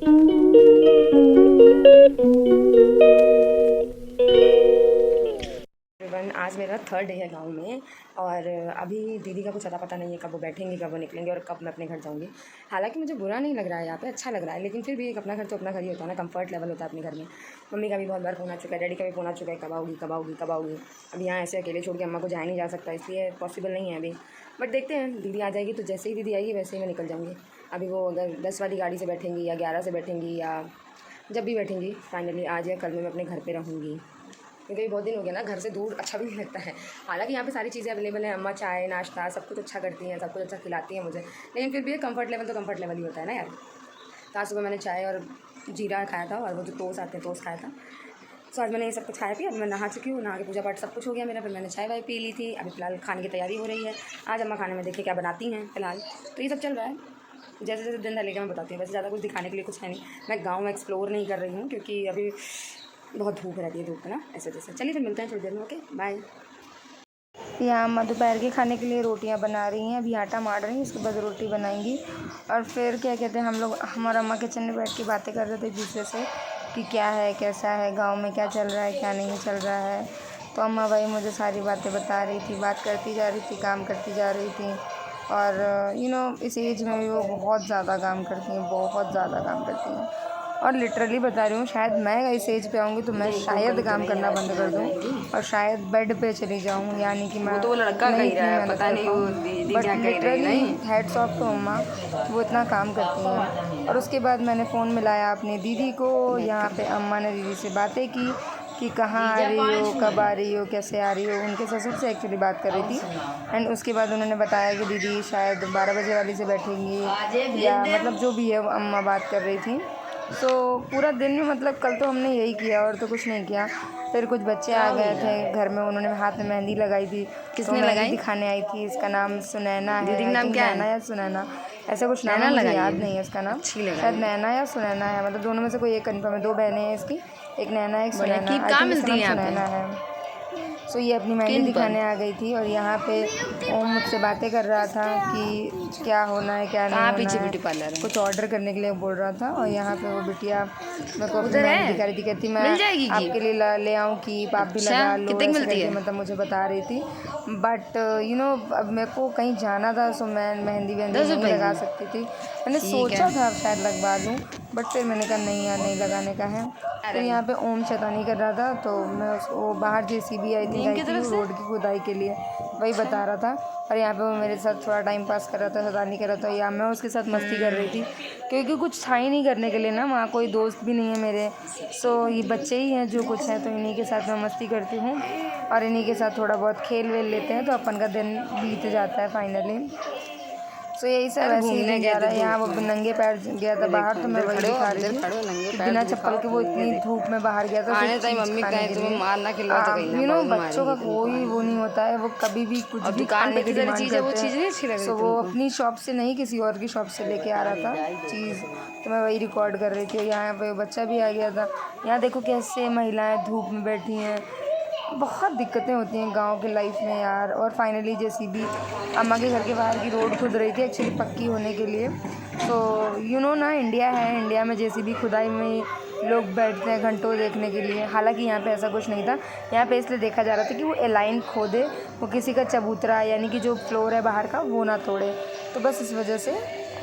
आज मेरा third day है गांव में और अभी दीदी का कुछ अता पता नहीं है कब वो बैठेंगी, कब वो निकलेंगे और कब मैं अपने घर जाऊंगी। हालांकि मुझे बुरा नहीं लग रहा है, यहाँ पे अच्छा लग रहा है, लेकिन फिर भी एक अपना घर तो अपना घर ही होता है ना, कंफर्ट लेवल होता है अपने घर में। मम्मी का भी बहुत बार फ़ोन आ चुका है, डैडी का भी फ़ोन आ चुका है, कब आओगी कब आओगी कब आओगी। अब यहाँ ऐसे अकेले छोड़ के अम्मा को जाया नहीं जा सकता, इसलिए पॉसिबल नहीं है अभी। बट देखते हैं, दीदी आ जाएगी तो जैसे ही दीदी आएगी वैसे ही मैं निकल जाऊँगी। अभी वो अगर 10 वाली गाड़ी से बैठेंगी या 11 से बैठेंगी या जब भी बैठेंगी, फाइनली आज या कल मैं अपने घर पे रहूँगी, क्योंकि बहुत दिन हो गया ना, घर से दूर अच्छा भी नहीं लगता है। हालांकि यहाँ पे सारी चीज़ें अवेलेबल हैं, अम्मा चाय नाश्ता सब कुछ अच्छा करती हैं, सब कुछ अच्छा खिलाती हैं मुझे, लेकिन फिर भी कंफर्ट लेवल तो कंफर्ट लेवल ही होता है ना यार। तो आज सुबह मैंने चाय और जीरा खाया था और वो जो टोस्ट आते हैं टोस्ट खाया था। तो आज मैंने ये सब कुछ खाया पिया, अब मैं नहा चुकी हूँ, नहा के पूजा पाठ सब कुछ हो गया मेरा। फिर मैंने चाय वाय पी ली थी, अभी फ़िलहाल खाने की तैयारी हो रही है। आज अम्मा खाने में देखिए क्या बनाती हैं फ़िलहाल, तो ये सब चल रहा है। जैसे जैसे दिन ढलेगा मैं बताती हूँ। वैसे ज़्यादा कुछ दिखाने के लिए कुछ है नहीं, मैं गाँव में एक्सप्लोर नहीं कर रही हूँ क्योंकि अभी बहुत धूप रहती है, धूप है ना, ऐसे जैसे। चलिए फिर मिलते हैं थोड़ी देर में, ओके बाय। यहाँ अम्मा दोपहर के खाने के लिए रोटियाँ बना रही हैं, अभी आटा मार रही हैं, उसके बाद रोटी बनाएंगी। और फिर क्या कहते हैं, हम लोग हमारा अम्मा किचन में बैठ के बातें कर रहे थे एक दूसरे से कि क्या है कैसा है गांव में, क्या चल रहा है क्या नहीं चल रहा है। तो अम्मा भाई मुझे सारी बातें बता रही थी, बात करती जा रही थी, काम करती जा रही थी। और इस एज में भी वो बहुत ज़्यादा काम करती हैं, बहुत ज़्यादा काम करती हैं। और लिटरली बता रही हूँ, शायद मैं इस एज पे आऊँगी तो मैं शायद काम करना बंद कर दूँ और शायद बेड पे चली जाऊँ, यानी कि मैं वो लड़का नहीं कह रहा है, पता नहीं वो दीदी क्या कह रही है। बट हेड्स ऑफ टू अम्मा, वो इतना काम करती हैं। और उसके बाद मैंने फ़ोन मिलाया अपनी दीदी को, यहाँ पे अम्मा ने दीदी से बातें की कि कहाँ आ रही हो, कब आ रही हो, कैसे आ रही हो। उनके ससुर से एक्चुअली बात कर रही थी एंड उसके बाद उन्होंने बताया कि दीदी शायद 12 बजे वाली से बैठेंगी या मतलब जो भी है अम्मा बात कर रही थी। सो पूरा दिन में मतलब कल तो हमने यही किया और तो कुछ नहीं किया। फिर कुछ बच्चे आ गए थे घर में, उन्होंने हाथ में मेहंदी लगाई थी। किसने तो लगाई? दिखाने आई थी, इसका नाम सुनैना है। दीदी का नाम क्या है? नैना या सुनैना, ऐसा कुछ नाम नैना है, मुझे लगाई याद है? नहीं है उसका नाम। अच्छी लगाई शायद है। नैना या सुनैना है, मतलब दोनों में से कोई एक कन्फर्म है। 2 बहनें हैं इसकी, एक नैना एक बढ़िया। सुनैना। कीप आई कहाँ थिंक इसका मिलती है नाम यहाँ सुनैना पे? है। सो ये अपनी मेहंदी किन पर? दिखाने आ गई थी और यहाँ पे ओम मुझसे बातें कर रहा था कि क्या होना है क्या नहीं कहाँ होना पीछे है, ब्यूटी पार्लर है? कुछ ऑर्डर करने के लिए बोल रहा था। और यहाँ पे वो बिटिया मेरे को अपनी उधर मेहंदी है, दिखा रही थी, कहती मैं मिल जाएगी की? आपके लिए ले आऊँ कि आप भी अच्छा, लगा लो, कितने की ऐसे मिलती करके है? मतलब मुझे बता रही थी। बट अब मेरे को कहीं जाना था, सो मैं मेहंदी वेहंदी 10 नहीं रुपए लगा की? सकती थी। मैंने ठीक सोचा है। था शायद लगवा लूँ, बट फिर मैंने कहा नहीं यार, नहीं लगाने का है। तो अरे यहाँ पे ओम शैतानी कर रहा था, तो मैं उसको बाहर JCB आई थिंक नीम आई की थी तरफ से? रोड की खुदाई के लिए, वही अच्छा। बता रहा था। और यहाँ पे वो मेरे साथ थोड़ा टाइम पास कर रहा था, शैतानी कर रहा था, या मैं उसके साथ मस्ती कर रही थी क्योंकि कुछ था ही नहीं करने के लिए ना, वहाँ कोई दोस्त भी नहीं है मेरे। सो ये बच्चे ही हैं जो कुछ हैं, तो इन्हीं के साथ मैं मस्ती करती हूँ और इन्हीं के साथ थोड़ा बहुत खेल वेल लेते हैं, तो अपन का दिन बीत जाता है फाइनली। सो यही सब अरे ऐसे ही घूमने दिन गए जा थे रहा है। यहाँ वो धूप में। नंगे पैर गया था ये बाहर, देखो तो मैं इधर वही खड़े हो, दिखा आप रही इधर थी खड़े हो, नंगे कि पैर बिना तो चप्पल दिखाओ के वो ये इतनी देखो। धूप में बाहर गया था आने सिर्फ ताई चीज़ मम्मी खाने कहे के तुम्हें लिए। मारना खिलवा तो कहीं ना बाद में बच्चों का मारेंगी कोई तुमको। वो नहीं होता है, वो कभी भी कुछ और भी दुकान पे खाने की इतनी सारी डिमांड चीज़ है, वो करते चीज़ नहीं अच्छी हैं। लग रही सो वो तुमको? अपनी शॉप से नहीं, किसी और की शॉप से लेके आ रहा था चीज़, तो मैं वही रिकॉर्ड कर रही थी। और यहाँ पे बच्चा भी आ गया था। यहाँ देखो कैसे महिलाएं धूप में बैठी हैं, बहुत दिक्कतें होती हैं गांव के लाइफ में यार। और फाइनली JCB अम्मा के घर के बाहर की रोड खुद रही थी एक्चुअली पक्की होने के लिए। सो ना, इंडिया है, इंडिया में JCB खुदाई में लोग बैठते हैं घंटों देखने के लिए। हालांकि यहाँ पे ऐसा कुछ नहीं था, यहाँ पे इसलिए देखा जा रहा था कि वो एलाइन खोदे, वो किसी का चबूतरा यानी कि जो फ्लोर है बाहर का वो ना तोड़े, तो बस इस वजह से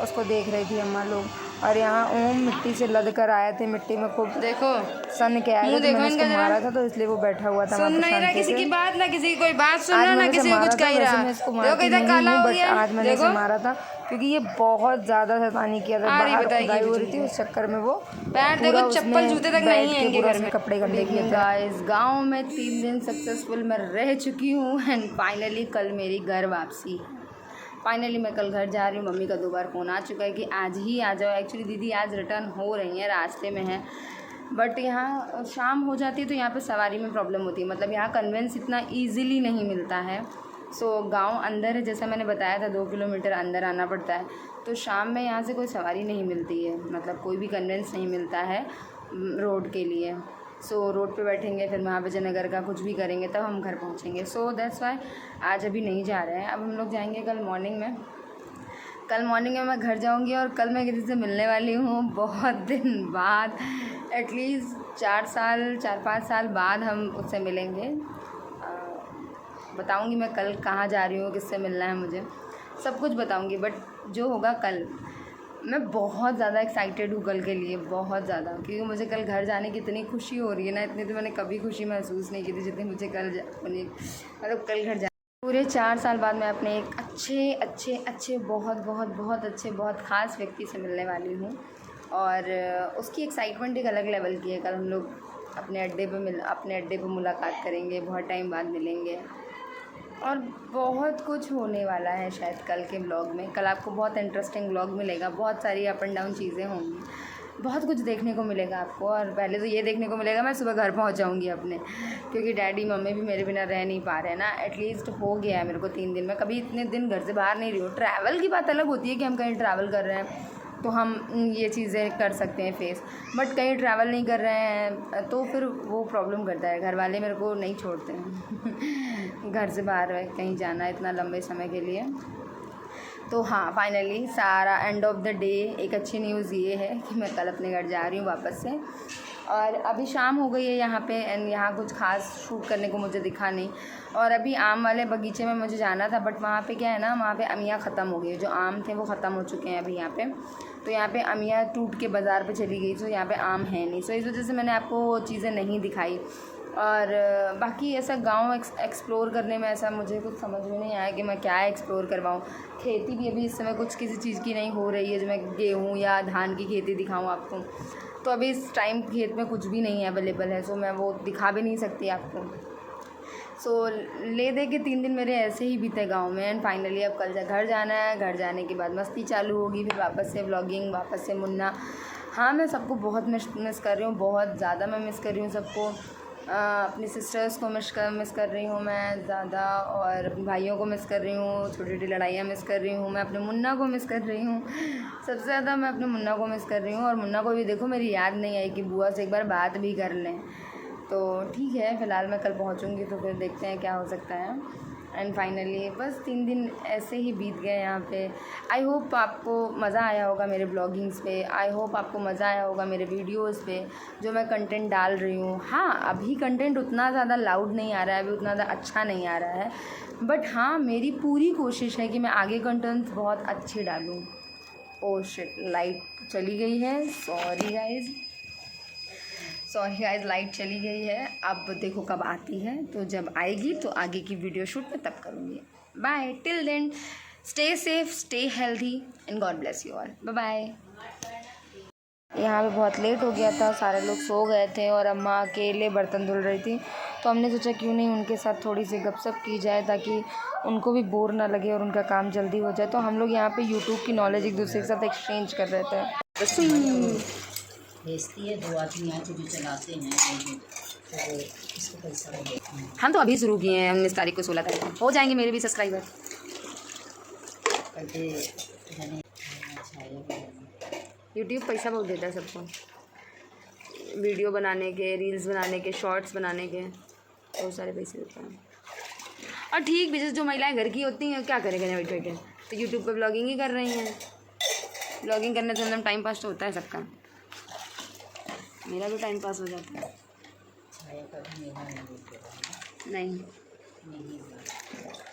उसको देख रही थी अम्मा लोग। और यहाँ ओम मिट्टी से लद कर आए थे, मिट्टी में खूब देखो सन के आए थे, मुंह तो देखो मैंने इनका उसको जरा। मारा था, तो इसलिए वो बैठा हुआ था वहाँ सुन पे नहीं रहा शांति किसी से। की बात, ना किसी की कोई बात सुन आज रहा, ना मैंने इसे किसी को मारा कुछ था, कह वैसे रहा। मैं इसको देखो मारती कितना नहीं काला हूँ, हो बट गया आज है, मैंने इसे देखो मारा था क्योंकि ये बहुत ज़्यादा शैतानी किया था। आ रही बाहर बताएगी खुदाई अभी हो रही थी, तुमको। उस चक्कर में वो पैर पूरा देखो, चप्पल उसमें जूते तक नहीं बैठ है के इनके पूरा घर उसने में। कपड़े गंदे किए थे। गाइस, गांव में 3 दिन सक्सेसफुल मैं रह चुकी हूँ एंड फाइनली कल मेरी घर वापसी है। फाइनली मैं कल घर जा रही हूँ। मम्मी का 2 बार फ़ोन आ चुका है कि आज ही आ जाओ। एक्चुअली दीदी आज रिटर्न हो रही हैं, रास्ते में है, बट यहाँ शाम हो जाती है तो यहाँ पे सवारी में प्रॉब्लम होती है। मतलब यहाँ कन्वेंस इतना ईज़िली नहीं मिलता है। सो गांव अंदर है, जैसा मैंने बताया था 2 किलोमीटर अंदर आना पड़ता है, तो शाम में यहाँ से कोई सवारी नहीं मिलती है, मतलब कोई भी कन्वेंस नहीं मिलता है रोड के लिए। सो रोड पे बैठेंगे, फिर महाविजयनगर का कुछ भी करेंगे तब हम घर पहुँचेंगे। सो दैट्स वाई आज अभी नहीं जा रहे हैं। अब हम लोग जाएंगे कल मॉर्निंग में। कल मॉर्निंग में मैं घर जाऊंगी और कल मैं किसी से मिलने वाली हूँ बहुत दिन बाद, एटलीस्ट 4-5 साल बाद हम उससे मिलेंगे। बताऊंगी मैं कल कहाँ जा रही हूँ, किससे मिलना है मुझे, सब कुछ बताऊंगी। बट जो होगा कल, मैं बहुत ज़्यादा एक्साइटेड हूँ कल के लिए, बहुत ज़्यादा, क्योंकि मुझे कल घर जाने की इतनी खुशी हो रही है ना, इतनी तो मैंने कभी खुशी महसूस नहीं की थी जितनी मुझे मतलब कल घर जा पूरे 4 साल बाद मैं अपने एक अच्छे बहुत अच्छे बहुत ख़ास व्यक्ति से मिलने वाली हूँ। और उसकी एक्साइटमेंट एक अलग लेवल की है। कल हम लोग अपने अड्डे पे मुलाकात करेंगे, बहुत टाइम बाद मिलेंगे और बहुत कुछ होने वाला है शायद कल के व्लॉग में। कल आपको बहुत इंटरेस्टिंग व्लॉग मिलेगा, बहुत सारी अप एंड डाउन चीज़ें होंगी, बहुत कुछ देखने को मिलेगा आपको। और पहले तो ये देखने को मिलेगा मैं सुबह घर पहुंच जाऊंगी अपने, क्योंकि डैडी मम्मी भी मेरे बिना रह नहीं पा रहे हैं ना। एटलीस्ट हो गया है मेरे को 3 दिन, मैं कभी इतने दिन घर से बाहर नहीं रही हूँ। ट्रैवल की बात अलग होती है कि हम कहीं ट्रैवल कर रहे हैं तो हम ये चीज़ें कर सकते हैं फेस, बट कहीं ट्रैवल नहीं कर रहे हैं तो फिर वो प्रॉब्लम करता है। घर वाले मेरे को नहीं छोड़ते हैं घर से बाहर कहीं जाना इतना लंबे समय के लिए। तो हाँ, फाइनली सारा एंड ऑफ द डे एक अच्छी न्यूज़ ये है कि मैं कल अपने घर जा रही हूँ वापस से। और अभी शाम हो गई है यहाँ पे, एंड यहाँ कुछ खास शूट करने को मुझे दिखा नहीं। और अभी आम वाले बगीचे में मुझे जाना था, बट वहाँ पे क्या है ना, वहाँ पे अमियाँ ख़त्म हो गई, जो आम थे वो ख़त्म हो चुके हैं अभी यहाँ पे। तो यहाँ पे अमियाँ टूट के बाज़ार पे चली गई, तो यहाँ पे आम है नहीं, सो इस वजह से मैंने आपको वो चीज़ें नहीं दिखाई। और बाकी ऐसा गांव एक्सप्लोर करने में ऐसा मुझे कुछ समझ में नहीं आया कि मैं क्या एक्सप्लोर करवाऊँ। खेती भी अभी इस समय कुछ किसी चीज़ की नहीं हो रही है जो मैं गेहूँ या धान की खेती दिखाऊँ आपको। तो अभी इस टाइम खेत में कुछ भी नहीं अवेलेबल है, सो मैं वो दिखा भी नहीं सकती आपको। सो ले दे के 3 दिन मेरे ऐसे ही बीते गाँव में। एंड फाइनली अब कल घर जाना है। घर जाने के बाद मस्ती चालू होगी, फिर वापस से व्लॉगिंग, वापस से मुन्ना। हाँ, मैं सबको बहुत मिस कर रही हूँ, बहुत ज़्यादा मैं मिस कर रही हूँ सबको। अपनी सिस्टर्स को मिस कर रही हूँ मैं ज़्यादा, और अपने भाइयों को मिस कर रही हूँ, छोटी छोटी लड़ाइयाँ मिस कर रही हूँ, मैं अपने मुन्ना को मिस कर रही हूँ। सबसे ज़्यादा मैं अपने मुन्ना को मिस कर रही हूँ। और मुन्ना को भी देखो मेरी याद नहीं आई कि बुआ से एक बार बात भी कर लें। तो ठीक है, फ़िलहाल मैं कल पहुँचूँगी तो फिर देखते हैं क्या हो सकता है। एंड फाइनली बस 3 दिन ऐसे ही बीत गए यहाँ पे। आई होप आपको मज़ा आया होगा मेरे ब्लॉगिंग्स पे, आई होप आपको मज़ा आया होगा मेरे वीडियोस पे जो मैं कंटेंट डाल रही हूँ। हाँ, अभी कंटेंट उतना ज़्यादा लाउड नहीं आ रहा है, अभी उतना ज़्यादा अच्छा नहीं आ रहा है, बट हाँ, मेरी पूरी कोशिश है कि मैं आगे कंटेंट बहुत अच्छे डालूँ। ओह शिट, लाइट चली गई है, सॉरी गाइस, लाइट चली गई है। अब देखो कब आती है, तो जब आएगी तो आगे की वीडियो शूट मैं तब करूँगी। Bye, till then stay safe, stay healthy and God bless you all. Bye bye. यहाँ पे बहुत लेट हो गया था, सारे लोग सो गए थे और अम्मा अकेले बर्तन धुल रही थी, तो हमने सोचा क्यों नहीं उनके साथ थोड़ी सी गपशप की जाए ताकि उनको भी बोर ना लगे और उनका काम जल्दी हो जाए। तो हम लोग यहाँ पे यूट्यूब की नॉलेज एक दूसरे के साथ एक्सचेंज कर रहे थे। भेजती है 2 आदमी यहाँ जो चलाते हैं, तो इसको पैसा देते हैं। हम तो अभी शुरू किए हैं, 19 तारीख को, 16 तारीख को हो जाएंगे मेरे भी सब्सक्राइबर। यूट्यूब पैसा बहुत देता है सबको, वीडियो बनाने के, रील्स बनाने के, शॉर्ट्स बनाने के, बहुत सारे पैसे देता है। और ठीक भी, जो महिलाएं घर की होती हैं क्या करेंगे बैठ बैठे, तो यूट्यूब पर ब्लॉगिंग ही कर रही हैं। ब्लॉगिंग करने से मतलब टाइम पास तो होता है सबका, मेरा भी टाइम पास हो जाता है। नहीं,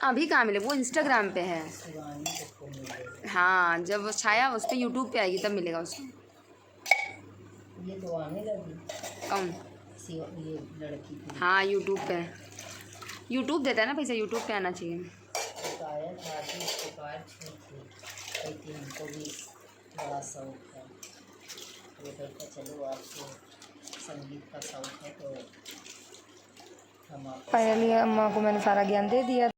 अभी कहाँ मिले, वो इंस्टाग्राम पे है। हाँ, जब वो छाया उस पर यूट्यूब पे आएगी तब मिलेगा उसको। ये तो आने लगी कौन? ये लड़की थी। हाँ, यूट्यूब पे, यूट्यूब देता है ना पैसा, यूट्यूब पे आना चाहिए। बताया था कि इसके पास कहती हमको भी बड़ा शौक है, वो कहता चलो आपको संगीत का शौक है तो हम आपको। फाइनली अम्मा को मैंने सारा ज्ञान दे दिया।